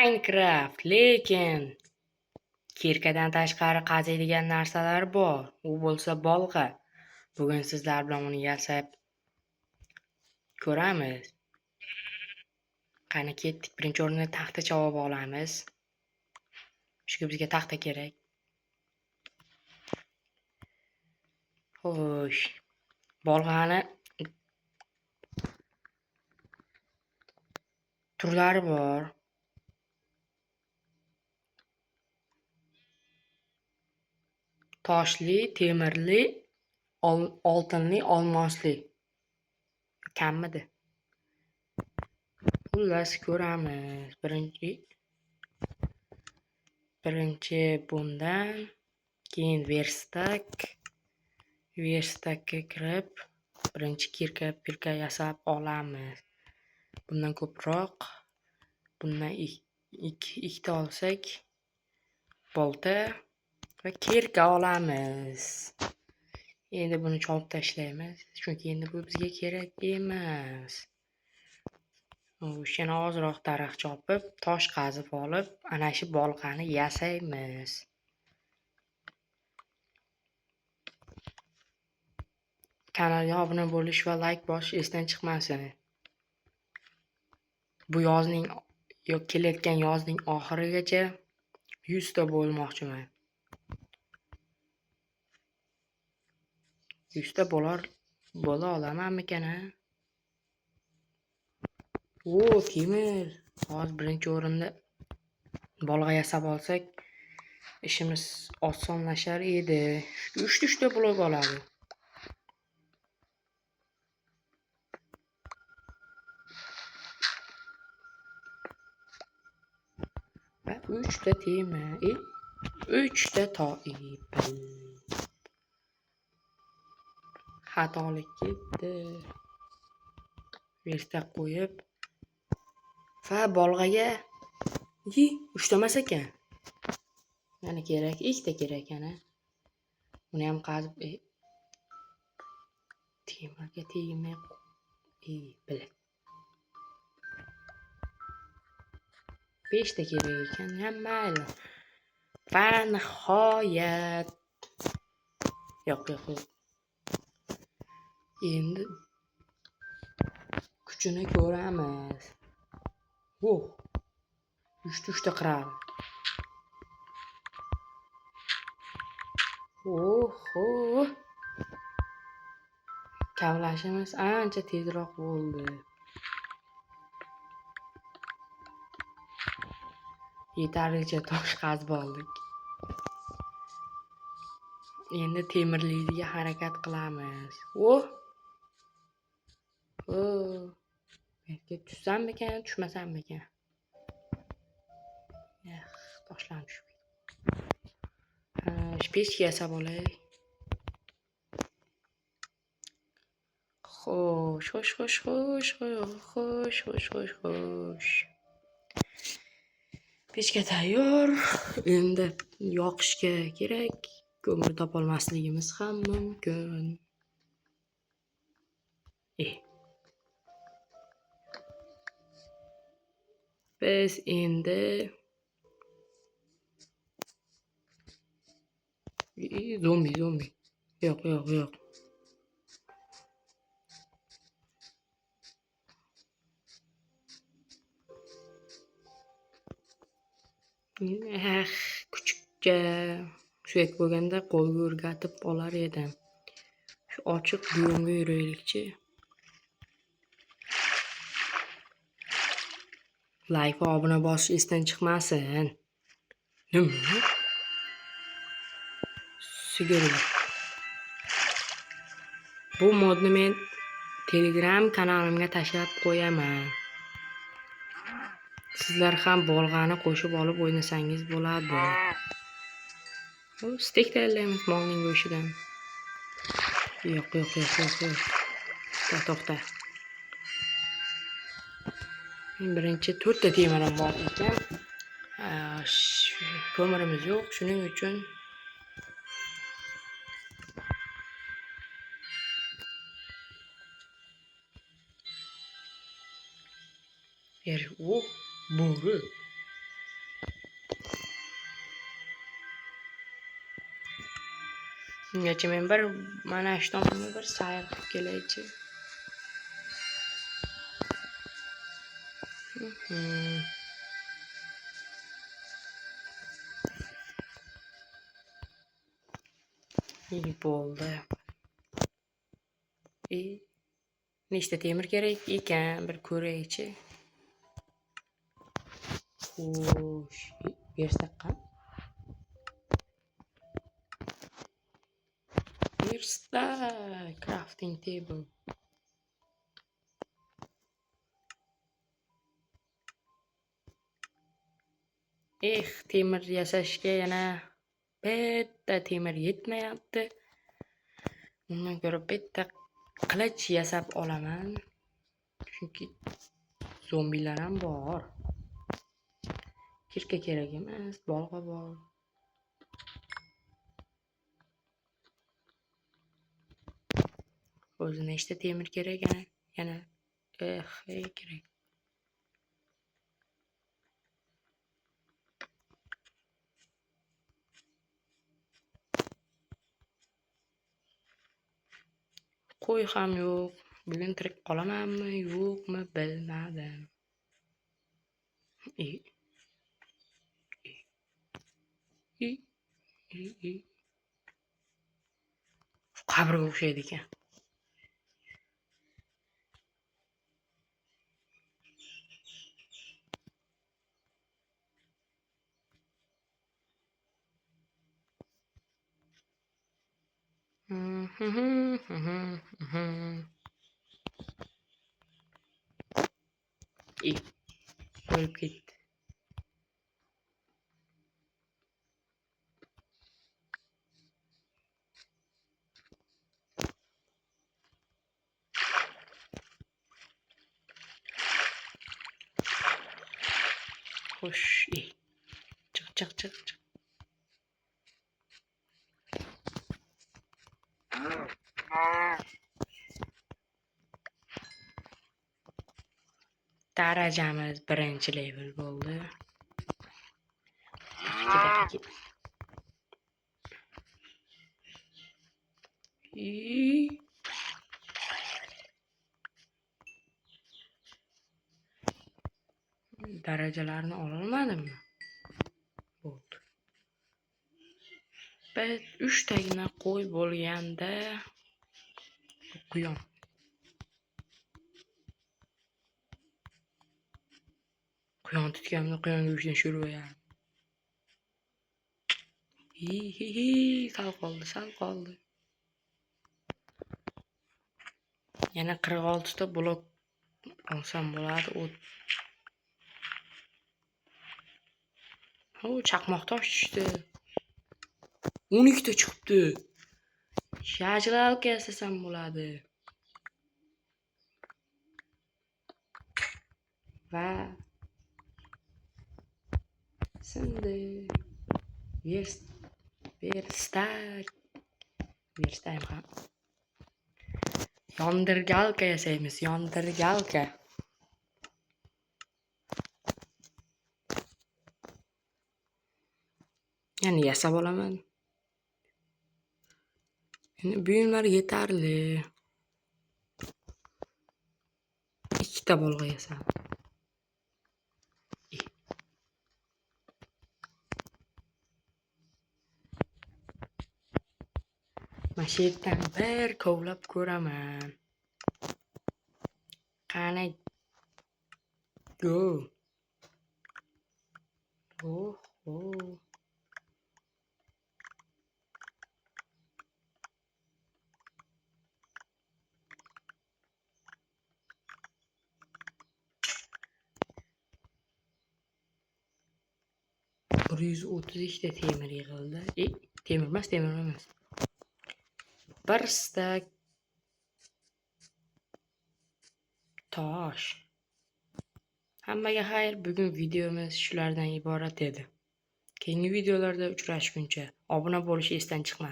Minecraft, lekin kirkadan tashqari qaziydigan narsalar bor. U bo'lsa bolg'a. Bugun sizlar bilan uni yasab ko'ramiz. Qani ketdik. Birinchi o'rinda taxta chavab olamiz. Chunki bizga taxta kerak. Xo'sh. Bolg'ani turlari bor. Toshli, temirli, oltinli, olmosli. Kammidi? Xullas ko'ramiz. Birinchi bundan, keyin verstakka kirib, birinchi kirka yasab olamiz. Bundan ko'proq, bundan ikkita olsak, bolta va kirka olamiz. Endi buni chopib tashlaymiz, chunki endi bu bizga kerak emas. O'shani ozroq daraxt chopib, tosh qazib olib, ana shu bolg'ani yasaymiz. Kanalga obuna bo'lish va like bosish esdan chiqmasin. Bu yozning kelayotgan yozning oxirigacha 100 ta bo'lmoqchiman. 100 ta bo'la olamanmikan? Temir. Hozir birinchi o'rinda bolg'a yasab olsak, ishimiz osonlashar edi. 3 ta blok oladi. Va 3 ta temir, 3 ta to'yib. Xatolik ketdi. Verstak qo'yib va bolg'aga 3 ta emas ekan. Yana kerak, 2 ta kerak ana. Uni ham qazib temirga tegmay bilib. 5 ta kerak ekan, ham mayli. Va nihoyat. Yo'q. Endi kuchini ko'ramiz. 3 ta qirar. Kavlashimiz ancha tezroq bo'ldi. Yetarlicha tosh qazib oldik. Endi temirligiga harakat qilamiz. Yerga tushsammikan, tushmasammikan? Toshlarni tushib. Pechka yasab olay. Xo'sh. Pechka tayyor. Endi yoqishga kerak. Ko'mir topolmasligimiz ham mumkin. Biz endi zombi. Yo'q. Kuchukcha suyak bo'lganda qo'lga o'rgatib olar edim. Shu ochiq biyomga yuraylikchi. Like va obuna bosish esdan chiqmasin. Nima? Sigirlar. Bu modni men Telegram kanalimga tashlab qo'yaman. Sizlar ham bolg'ani qo'shib olib o'ynasangiz bo'ladi. Stek tayyorlaymiz molning go'shtidan. Yo'q. To'xta. Birinchi 4 ta temirim bor ekan. Ko'mirimiz yo'q, shuning uchun bo'ri. Ungacha men bir mana shu tomonga bir sayr qilib kelaychi. İyi bo'ldi. Nechta temir kerak ekan, bir ko'raychi. Xo'sh, bersaqqan. Bersta crafting table. Temir yasashga yana bitta temir yetmayapti. Undan ko'ra bitta qilich yasab olaman. Chunki zombilar ham bor. Kirka kerak emas, bolg'a bor. O'zi nechta temir kerak yana kerak. Qo'y ham yo'q. Bugun tirik qolamanmi, yo'qmi bilmadim. Qabrga o'xshaydi ekan. O'lib ketdi. Xo'sh, chiq. Darajamiz 1-level bo'ldi. 2 daqiqa. Darajalarni ololmadimmi? Bo'ldi. 3 tagina qo'y bo'lganda quyon. Quyon tutganimda quyon go'shtini sho'rvoyardim. Sal qoldi. Yana 46 ta blok olsam bo'ladi. Chaqmoq tosh tushdi. 12 ta chiqibdi. Shajral yasasam bo'ladi. Va sindi. Verstak ham. Yondirgalka yasaymiz, yondirgalka. Yani yasab olaman. Endi buyumlar yetarli. 2 ta bolg'a yasam. Mashinadan bir kovlab ko'raman. Qani go. Bir 132 ta temir yig'ildi. Temir emas. Bir stak tosh. Hammaga xayr, bugun videomiz shulardan iborat edi. Keyingi videolarda uchrashguncha obuna bo'lishni esdan chiqmang.